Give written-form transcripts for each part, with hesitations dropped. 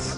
Yes.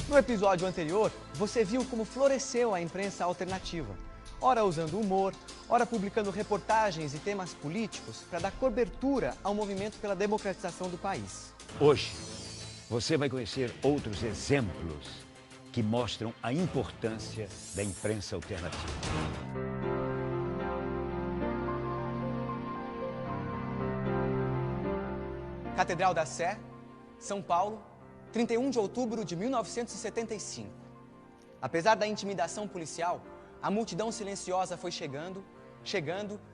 No episódio anterior, você viu como floresceu a imprensa alternativa, ora usando humor, ora publicando reportagens e temas políticos para dar cobertura ao movimento pela democratização do país. Hoje, você vai conhecer outros exemplos que mostram a importância da imprensa alternativa. Catedral da Sé, São Paulo, 31 de outubro de 1975. Apesar da intimidação policial, a multidão silenciosa foi chegando,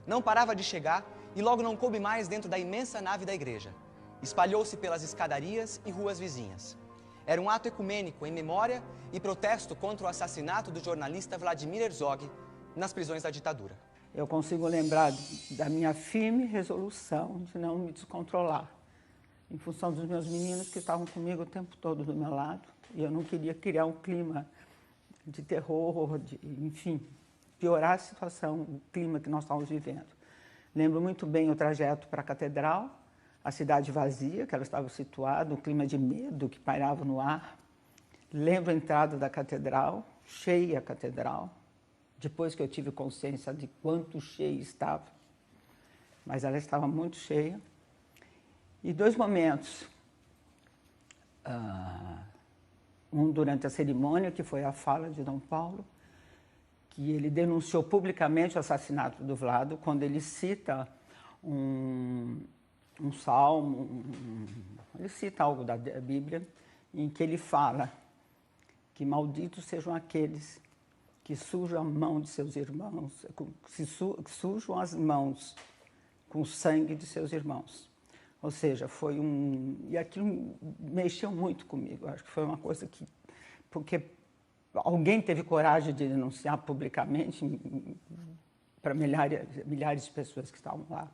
não parava de chegar e logo não coube mais dentro da imensa nave da igreja. Espalhou-se pelas escadarias e ruas vizinhas. Era um ato ecumênico em memória e protesto contra o assassinato do jornalista Vladimir Herzog nas prisões da ditadura. Eu consigo lembrar da minha firme resolução de não me descontrolar, em função dos meus meninos que estavam comigo o tempo todo do meu lado. E eu não queria criar um clima de terror, enfim, piorar a situação, o clima que nós estávamos vivendo. Lembro muito bem o trajeto para a catedral, a cidade vazia, que ela estava situada, o clima de medo que pairava no ar. Lembro a entrada da catedral, cheia a catedral, depois que eu tive consciência de quanto cheia estava, mas ela estava muito cheia. E dois momentos, um durante a cerimônia, que foi a fala de Dom Paulo, que ele denunciou publicamente o assassinato do Vlado, quando ele cita um salmo, ele cita algo da Bíblia, em que ele fala que malditos sejam aqueles que sujam a mão de seus irmãos, que sujam as mãos com o sangue de seus irmãos. Ou seja, foi e aquilo mexeu muito comigo. Acho que foi uma coisa que... Porque alguém teve coragem de denunciar publicamente para milhares de pessoas que estavam lá.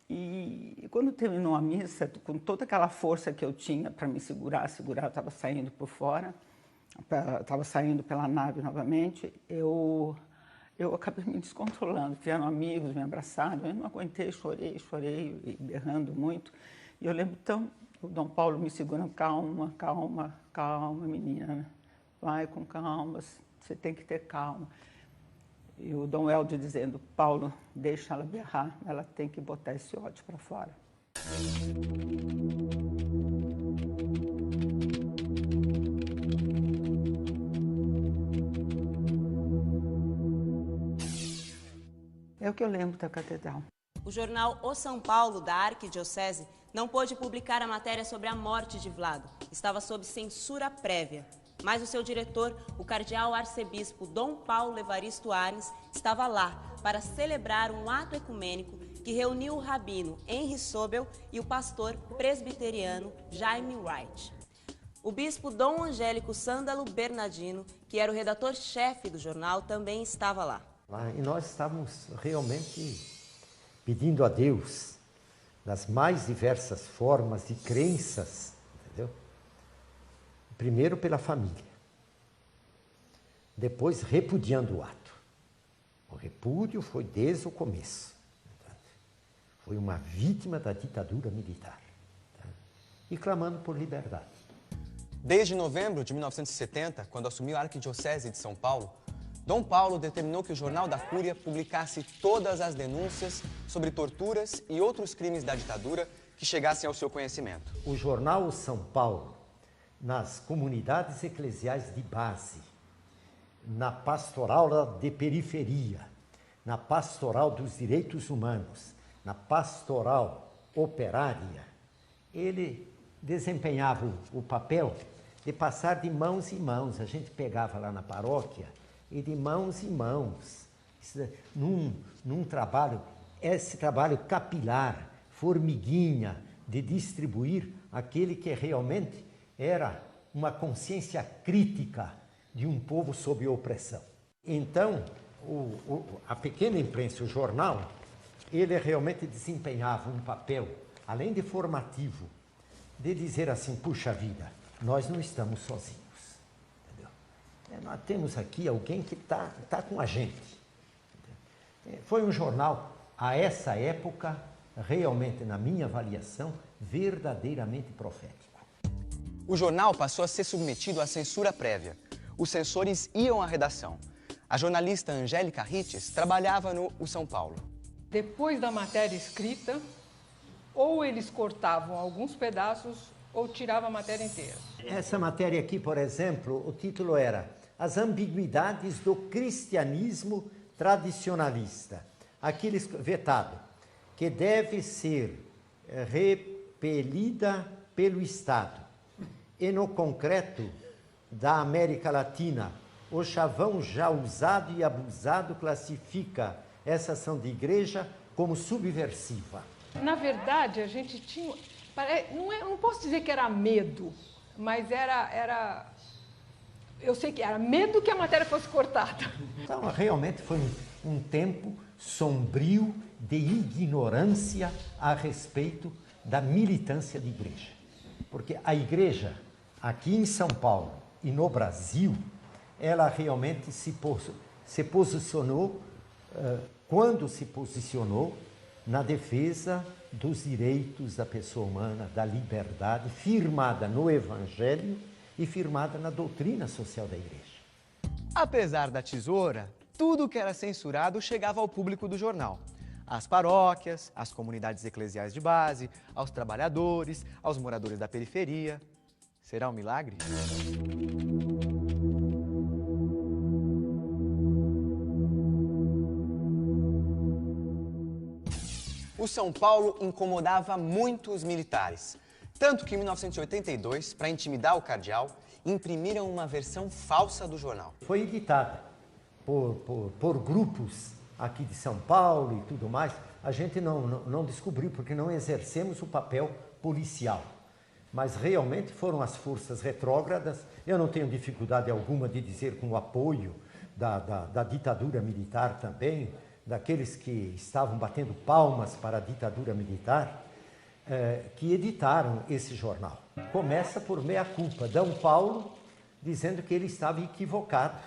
E quando terminou a missa, com toda aquela força que eu tinha para me segurar, eu estava saindo por fora, estava saindo pela nave novamente, eu acabei me descontrolando. Vieram amigos, me abraçaram, eu não aguentei, chorei, berrando muito. E eu lembro o Dom Paulo me segurando, calma, menina, vai com calma, você tem que ter calma. E o Dom Helder dizendo, Paulo, deixa ela berrar, ela tem que botar esse ódio para fora. É o que eu lembro da catedral. O jornal O São Paulo, da Arquidiocese, não pôde publicar a matéria sobre a morte de Vlado. Estava sob censura prévia. Mas o seu diretor, o cardeal arcebispo Dom Paulo Evaristo Arnes, estava lá para celebrar um ato ecumênico que reuniu o rabino Henry Sobel e o pastor presbiteriano Jaime Wright. O bispo Dom Angélico Sândalo Bernardino, que era o redator-chefe do jornal, também estava lá. E nós estávamos realmente pedindo a Deus, das mais diversas formas e crenças, entendeu? Primeiro pela família, depois repudiando o ato. O repúdio foi desde o começo. Foi uma vítima da ditadura militar. E clamando por liberdade. Desde novembro de 1970, quando assumiu a Arquidiocese de São Paulo, Dom Paulo determinou que o Jornal da Cúria publicasse todas as denúncias sobre torturas e outros crimes da ditadura que chegassem ao seu conhecimento. O Jornal São Paulo, nas comunidades eclesiais de base, na pastoral de periferia, na pastoral dos direitos humanos, na pastoral operária, ele desempenhava o papel de passar de mãos em mãos. A gente pegava lá na paróquia e de mãos em mãos, num trabalho, esse trabalho capilar, formiguinha, de distribuir aquele que realmente era uma consciência crítica de um povo sob opressão. Então, a pequena imprensa, o jornal, ele realmente desempenhava um papel além de formativo, de dizer assim, puxa vida, nós não estamos sozinhos. Entendeu? Nós temos aqui alguém que tá com a gente. Foi um jornal, a essa época, realmente, na minha avaliação, verdadeiramente profético. O jornal passou a ser submetido à censura prévia. Os censores iam à redação. A jornalista Angélica Rittes trabalhava no O São Paulo. Depois da matéria escrita, ou eles cortavam alguns pedaços ou tiravam a matéria inteira. Essa matéria aqui, por exemplo, o título era As ambiguidades do cristianismo tradicionalista. Aqui eles vetado, que deve ser repelida pelo Estado. E no concreto da América Latina, o chavão já usado e abusado classifica essa ação de igreja como subversiva. Na verdade, a gente tinha... não posso dizer que era medo, mas era... Eu sei que era medo que a matéria fosse cortada. Então, realmente foi um tempo sombrio de ignorância a respeito da militância de igreja. Porque a igreja, aqui em São Paulo e no Brasil, ela realmente se posicionou, quando se posicionou, na defesa dos direitos da pessoa humana, da liberdade, firmada no Evangelho e firmada na doutrina social da igreja. Apesar da tesoura, tudo que era censurado chegava ao público do jornal. Às paróquias, às comunidades eclesiais de base, aos trabalhadores, aos moradores da periferia. Será um milagre? O São Paulo incomodava muito os militares. Tanto que em 1982, para intimidar o cardeal, imprimiram uma versão falsa do jornal. Foi editada por grupos aqui de São Paulo e tudo mais. A gente não descobriu, porque não exercemos o papel policial. Mas realmente foram as forças retrógradas. Eu não tenho dificuldade alguma de dizer, com o apoio da ditadura militar também, daqueles que estavam batendo palmas para a ditadura militar, que editaram esse jornal. Começa por meia-culpa, D. Paulo dizendo que ele estava equivocado,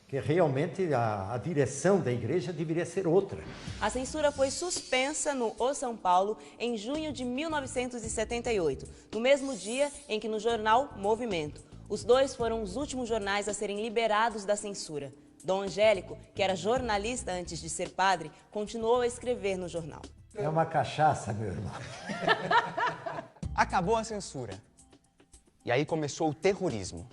que realmente a direção da igreja deveria ser outra. A censura foi suspensa no O São Paulo em junho de 1978, no mesmo dia em que no jornal Movimento. Os dois foram os últimos jornais a serem liberados da censura. Dom Angélico, que era jornalista antes de ser padre, continuou a escrever no jornal. É uma cachaça, meu irmão. Acabou a censura. E aí começou o terrorismo.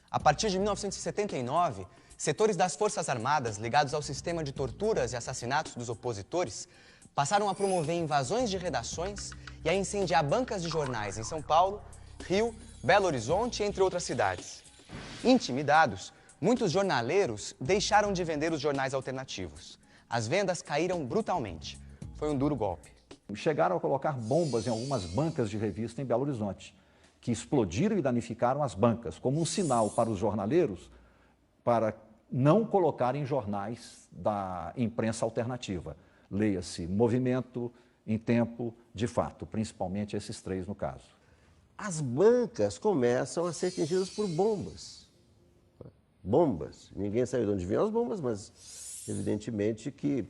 A partir de 1979, setores das Forças Armadas ligados ao sistema de torturas e assassinatos dos opositores passaram a promover invasões de redações e a incendiar bancas de jornais em São Paulo, Rio, Belo Horizonte, entre outras cidades. Intimidados, muitos jornaleiros deixaram de vender os jornais alternativos. As vendas caíram brutalmente. Foi um duro golpe. Chegaram a colocar bombas em algumas bancas de revista em Belo Horizonte, que explodiram e danificaram as bancas, como um sinal para os jornaleiros para não colocarem jornais da imprensa alternativa. Leia-se Movimento, Em Tempo, De Fato, principalmente esses três no caso. As bancas começam a ser atingidas por bombas. Bombas. Ninguém sabe de onde vinham as bombas, mas evidentemente que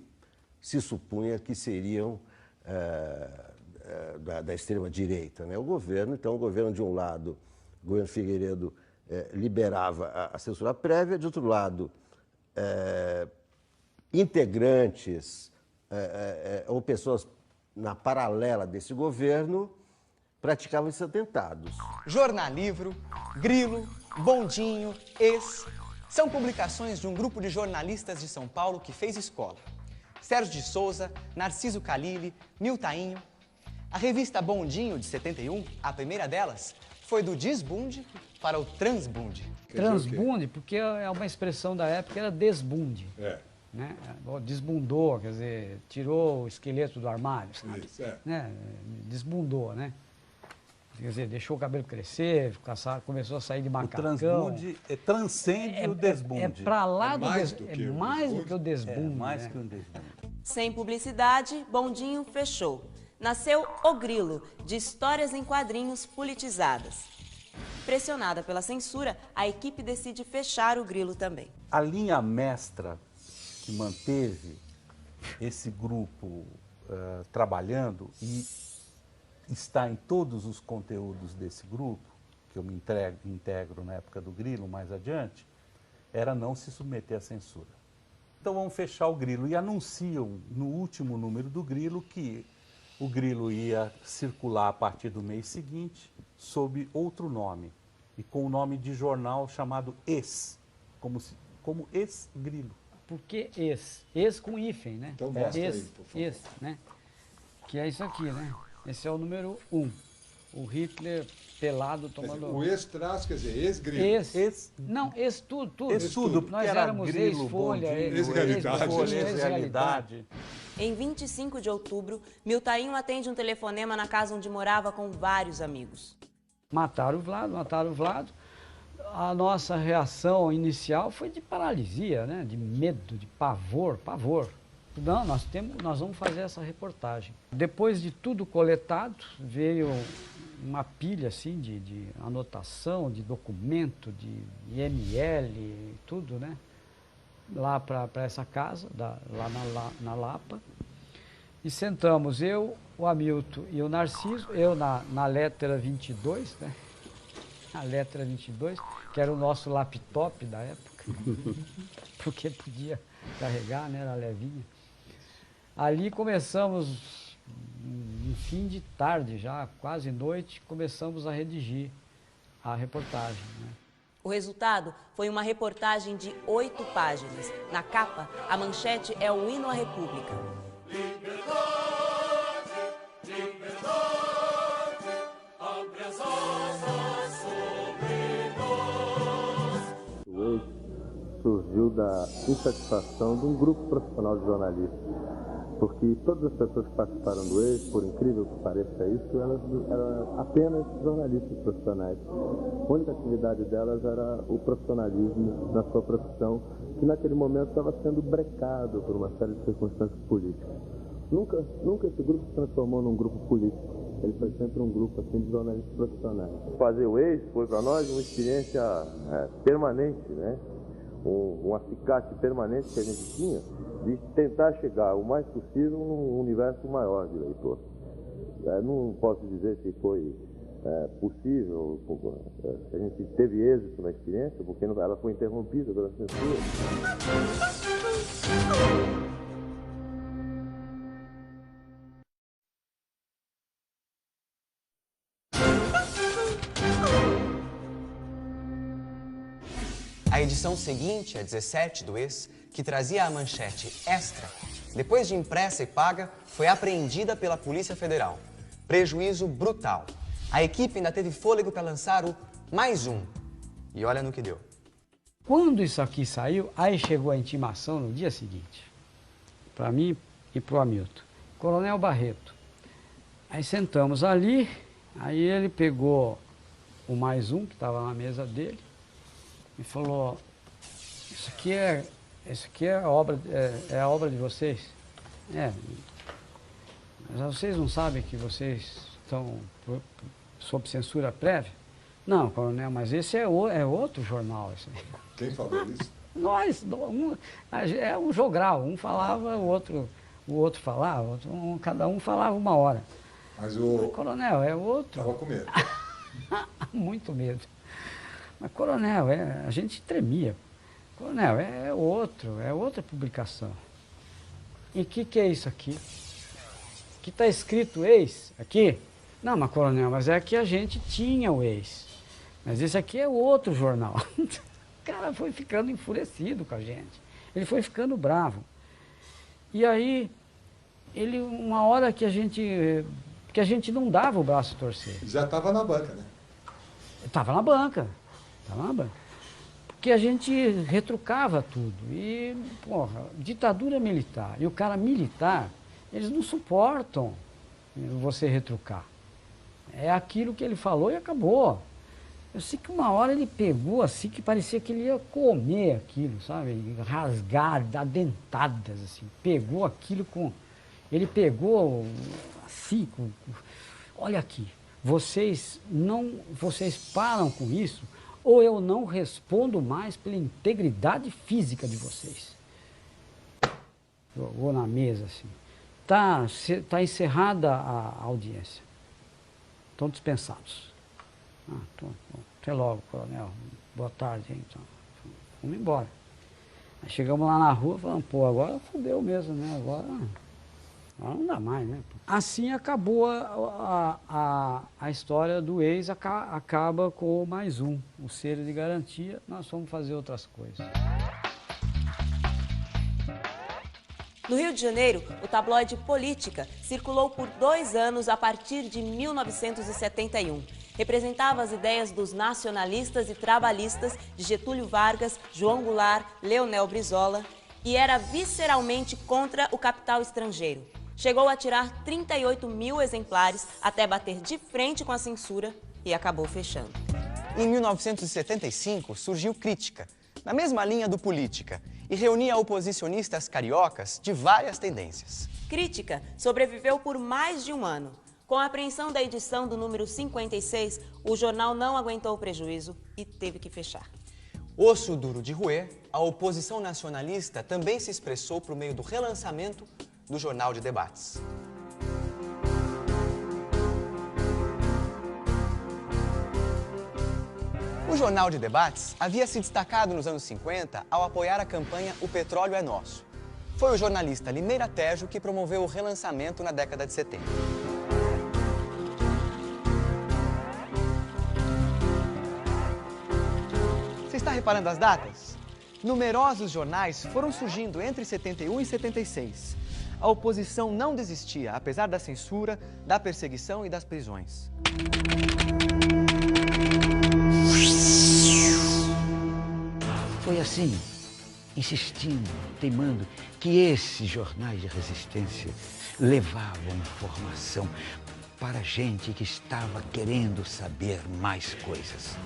se supunha que seriam da extrema-direita, né? O governo, de um lado, o governo Figueiredo liberava a censura prévia, de outro lado, integrantes ou pessoas na paralela desse governo praticavam esses atentados. Jornalivro, Grilo, Bondinho, são publicações de um grupo de jornalistas de São Paulo que fez escola. Sérgio de Souza, Narciso Calili, Miltainho. A revista Bondinho, de 71, a primeira delas, foi do desbunde para o transbunde. Transbunde, porque é uma expressão da época, era desbunde. Né? Desbundou, quer dizer, tirou o esqueleto do armário, sabe? Isso, né? Desbundou, né? Quer dizer, deixou o cabelo crescer, começou a sair de macacão. O transbunde transcende o desbunde. É para lá do desbunde. Mais do que o desbunde. Mais que o desbunde. Sem publicidade, Bondinho fechou. nasceu O Grilo, de histórias em quadrinhos politizadas. Pressionada pela censura, a equipe decide fechar o Grilo também. A linha mestra que manteve esse grupo trabalhando e está em todos os conteúdos desse grupo, que eu me integro na época do Grilo, mais adiante, era não se submeter à censura. Então vamos fechar o Grilo e anunciam no último número do Grilo que o Grilo ia circular a partir do mês seguinte sob outro nome e com o nome de jornal chamado como Ex-Grilo. Por que ex? Ex com hífen, né? Então mostra ex, aí, por favor. ex, né? Que é isso aqui, né? Esse é o número 1. O Hitler pelado tomando... O ex-traz, quer dizer, ex-grilo. Não, tudo. Ex-tudo, Nós éramos ex-folha, ex-realidade. Em 25 de outubro, Miltainho atende um telefonema na casa onde morava com vários amigos. Mataram o Vlado. A nossa reação inicial foi de paralisia, né? De medo, de pavor. Não, nós vamos fazer essa reportagem. Depois de tudo coletado, veio uma pilha assim de anotação, de documento, de IML, tudo, né? Lá para essa casa, lá na Lapa. E sentamos eu, o Hamilton e o Narciso, eu na letra 22, né? A letra 22, que era o nosso laptop da época, porque podia carregar, né? Era levinha. Ali começamos, no fim de tarde já, quase noite, começamos a redigir a reportagem, né? O resultado foi uma reportagem de 8 páginas. Na capa, a manchete é o hino à República. O eixo surgiu da insatisfação de um grupo profissional de jornalistas, porque todas as pessoas que participaram do eixo, por incrível que pareça isso, elas eram apenas jornalistas profissionais. A única atividade delas era o profissionalismo na sua profissão, que naquele momento estava sendo brecado por uma série de circunstâncias políticas. Nunca esse grupo se transformou num grupo político. Ele foi sempre um grupo assim, de jornalistas profissionais. Fazer o eixo foi para nós uma experiência permanente, né? Um acicate permanente que a gente tinha de tentar chegar o mais possível num universo maior de leitor. Não posso dizer se foi possível, se a gente teve êxito na experiência, porque ela foi interrompida pela censura. A edição seguinte, a 17 do Ex, que trazia a manchete Extra, depois de impressa e paga, foi apreendida pela Polícia Federal. Prejuízo brutal. A equipe ainda teve fôlego para lançar o Mais Um. E olha no que deu. Quando isso aqui saiu, aí chegou a intimação no dia seguinte, para mim e para o Hamilton. Coronel Barreto. Aí sentamos ali, aí ele pegou o Mais Um, que estava na mesa dele, e falou, isso aqui é a obra de vocês? Mas vocês não sabem que vocês estão sob censura prévia? Não, coronel, mas esse é outro jornal. Esse. Quem falou isso? Nós, é um jogral, um falava, o outro falava, cada um falava uma hora. Mas o... Coronel, é outro. Estava com medo. Muito medo. Mas, coronel, a gente tremia. Coronel, é outra publicação. E o que é isso aqui? Que está escrito ex aqui? Não, mas coronel, mas é que a gente tinha o ex. Mas esse aqui é outro jornal. O cara foi ficando enfurecido com a gente. Ele foi ficando bravo. E aí, uma hora que a gente não dava o braço a torcer. Já estava na banca, né? Estava na banca. Porque a gente retrucava tudo. E, porra, ditadura militar. E o cara militar, eles não suportam você retrucar. É aquilo que ele falou e acabou. Eu sei que uma hora ele pegou assim, que parecia que ele ia comer aquilo, sabe? Rasgar, dar dentadas, assim. Pegou aquilo com... Ele pegou assim, olha aqui, vocês param com isso, ou eu não respondo mais pela integridade física de vocês. Jogou na mesa assim. Tá encerrada a audiência. Estão dispensados. Até logo, coronel. Boa tarde, então. Vamos embora. Aí chegamos lá na rua e falamos, pô, agora fudeu mesmo, né? Agora não dá mais, né? Assim acabou a história do ex, acaba com mais um. O selo de garantia, nós vamos fazer outras coisas. No Rio de Janeiro, o tabloide Política circulou por 2 anos a partir de 1971. Representava as ideias dos nacionalistas e trabalhistas de Getúlio Vargas, João Goulart, Leonel Brizola e era visceralmente contra o capital estrangeiro. Chegou a tirar 38 mil exemplares até bater de frente com a censura e acabou fechando. Em 1975, surgiu Crítica, na mesma linha do Política, e reunia oposicionistas cariocas de várias tendências. Crítica sobreviveu por mais de um ano. Com a apreensão da edição do número 56, o jornal não aguentou o prejuízo e teve que fechar. Osso duro de roer, a oposição nacionalista também se expressou por meio do relançamento do Jornal de Debates. O Jornal de Debates havia se destacado nos anos 50 ao apoiar a campanha O Petróleo é Nosso. Foi o jornalista Limeira Tejo que promoveu o relançamento na década de 70. Você está reparando as datas? Numerosos jornais foram surgindo entre 71 e 76. A oposição não desistia, apesar da censura, da perseguição e das prisões. Foi assim, insistindo, teimando, que esses jornais de resistência levavam informação para gente que estava querendo saber mais coisas.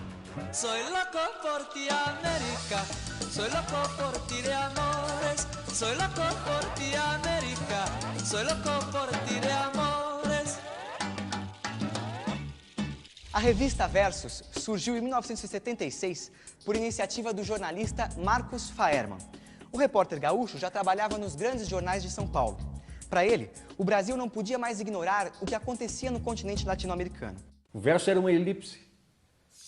Soy loco por ti, América. Soy loco por ti de amores. Soy loco por ti, América. Soy loco por ti de amores. A revista Versus surgiu em 1976 por iniciativa do jornalista Marcos Faerman. O repórter gaúcho já trabalhava nos grandes jornais de São Paulo. Para ele, o Brasil não podia mais ignorar o que acontecia no continente latino-americano. O verso era uma elipse.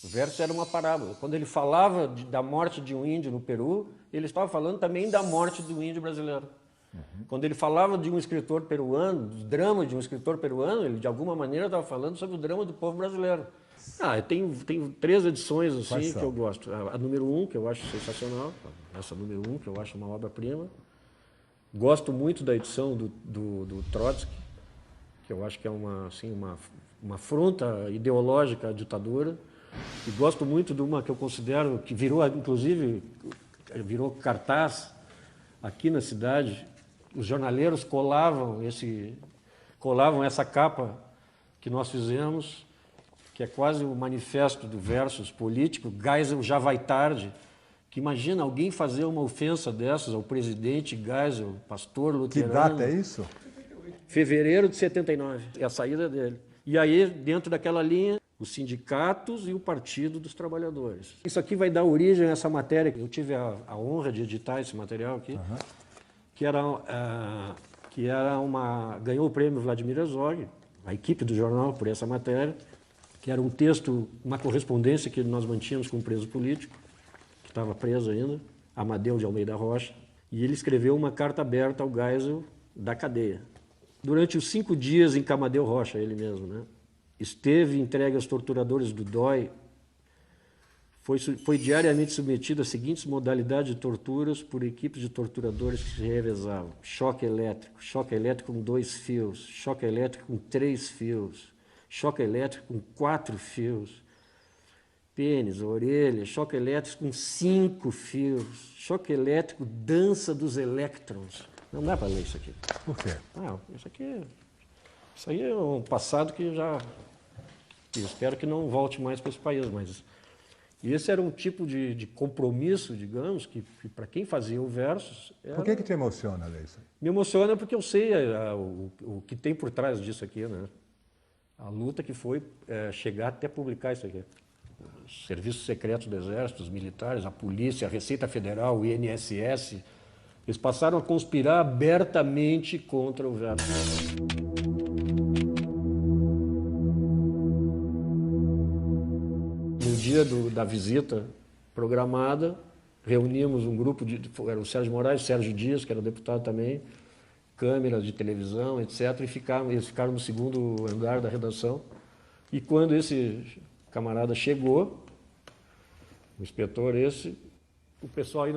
O verso era uma parábola. Quando ele falava da morte de um índio no Peru, ele estava falando também da morte do índio brasileiro. Quando ele falava de um escritor peruano, do drama de um escritor peruano, ele de alguma maneira estava falando sobre o drama do povo brasileiro. Tem 3 edições assim que eu gosto. A número 1, que eu acho sensacional. Essa número 1, que eu acho uma obra-prima. Gosto muito da edição do Trotsky, que eu acho que é uma afronta ideológica à ditadura. E gosto muito de uma que eu considero que virou, inclusive, virou cartaz aqui na cidade. Os jornaleiros colavam essa capa que nós fizemos, que é quase um manifesto do Versus político, Geisel já vai tarde, que imagina alguém fazer uma ofensa dessas ao presidente Geisel, pastor luterano. Que data é isso? Fevereiro de 79, é a saída dele. E aí, dentro daquela linha, os sindicatos e o Partido dos Trabalhadores. Isso aqui vai dar origem a essa matéria. Eu tive a honra de editar esse material aqui, ganhou o prêmio Vladimir Herzog, a equipe do jornal, por essa matéria, que era um texto, uma correspondência que nós mantínhamos com um preso político, que estava preso ainda, Amadeu de Almeida Rocha, e ele escreveu uma carta aberta ao Geisel da cadeia. Durante os 5 dias em Amadeu Rocha, ele mesmo, né? Esteve entregue aos torturadores do DOI, foi diariamente submetido às seguintes modalidades de torturas por equipes de torturadores que se revezavam: choque elétrico com 2 fios, choque elétrico com 3 fios, choque elétrico com 4 fios, pênis, orelha, choque elétrico com 5 fios, choque elétrico, dança dos elétrons. Não dá para ler isso aqui. Por quê? Isso aí é um passado que eu espero que não volte mais para esse país, mas E esse era um tipo de compromisso, digamos, que para quem fazia o versus... Por que te emociona, Leison? Me emociona porque eu sei o que tem por trás disso aqui, né? A luta que foi chegar até publicar isso aqui. Os serviços secretos do Exército, os militares, a polícia, a Receita Federal, o INSS, eles passaram a conspirar abertamente contra o versus. No dia da visita programada, reunimos um grupo era o Sérgio Moraes, Sérgio Dias, que era deputado também, câmeras de televisão, etc. E eles ficaram no segundo andar da redação. E quando esse camarada chegou, o inspetor o pessoal aí,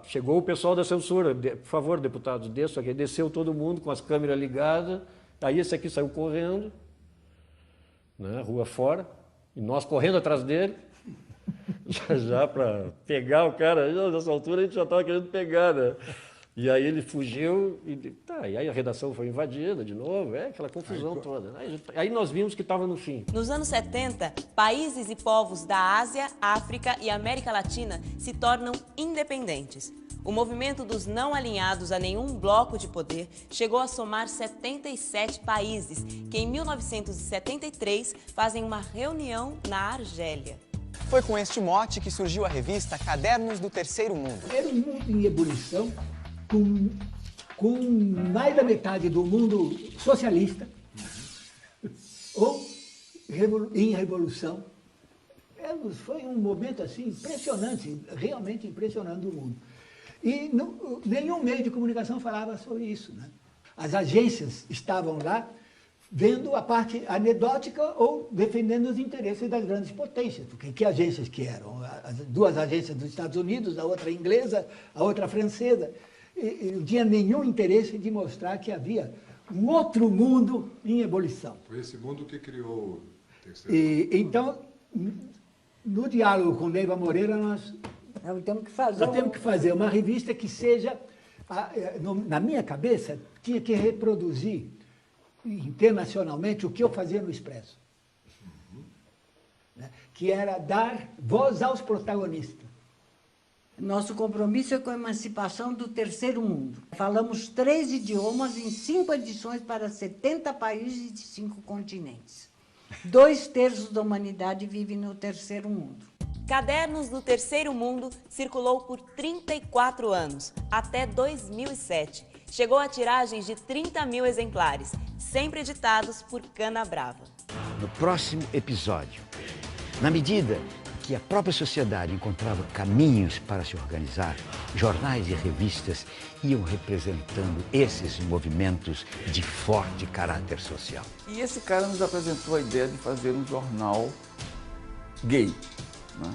chegou o pessoal da censura, por favor, deputados, desçam aqui. Desceu todo mundo com as câmeras ligadas, aí esse aqui saiu correndo, né, rua fora, e nós correndo atrás dele, já para pegar o cara, nessa altura a gente já estava querendo pegar, né? E aí ele fugiu, e aí a redação foi invadida de novo, aquela confusão toda. Aí nós vimos que estava no fim. Nos anos 70, países e povos da Ásia, África e América Latina se tornam independentes. O movimento dos não alinhados a nenhum bloco de poder chegou a somar 77 países, que em 1973 fazem uma reunião na Argélia. Foi com este mote que surgiu a revista Cadernos do Terceiro Mundo. Era um mundo em ebulição, com mais da metade do mundo socialista, ou em revolução. Foi um momento assim impressionante, realmente impressionante do mundo. E nenhum meio de comunicação falava sobre isso, né? As agências estavam lá vendo a parte anedótica ou defendendo os interesses das grandes potências. Porque que agências que eram? As duas agências dos Estados Unidos, a outra inglesa, a outra francesa. E não tinha nenhum interesse de mostrar que havia um outro mundo em ebulição. Foi esse mundo que criou o terceiro. Então, no diálogo com Neiva Moreira, nós temos que fazer uma revista que seja, na minha cabeça, tinha que reproduzir internacionalmente o que eu fazia no Expresso. Né? Que era dar voz aos protagonistas. Nosso compromisso é com a emancipação do terceiro mundo. Falamos 3 idiomas em 5 edições para 70 países de 5 continentes. 2/3 da humanidade vive no terceiro mundo. Cadernos do Terceiro Mundo circulou por 34 anos, até 2007. Chegou a tiragens de 30 mil exemplares, sempre editados por Canabrava. No próximo episódio, na medida que a própria sociedade encontrava caminhos para se organizar, jornais e revistas iam representando esses movimentos de forte caráter social. E esse cara nos apresentou a ideia de fazer um jornal gay, né?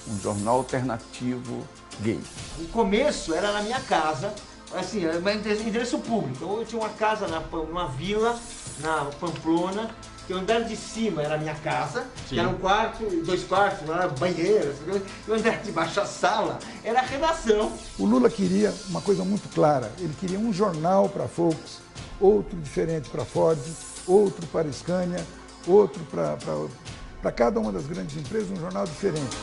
Um jornal alternativo gay. O começo era na minha casa, assim, era um endereço público. Eu tinha uma casa numa vila, na Pamplona, que o andar de cima era a minha casa, que era um quarto, 2 quartos, banheiro, e o andar de baixo, a sala, era a redação. O Lula queria uma coisa muito clara, ele queria um jornal para Volks, outro diferente para Ford, outro para Scania, outro para cada uma das grandes empresas, um jornal diferente.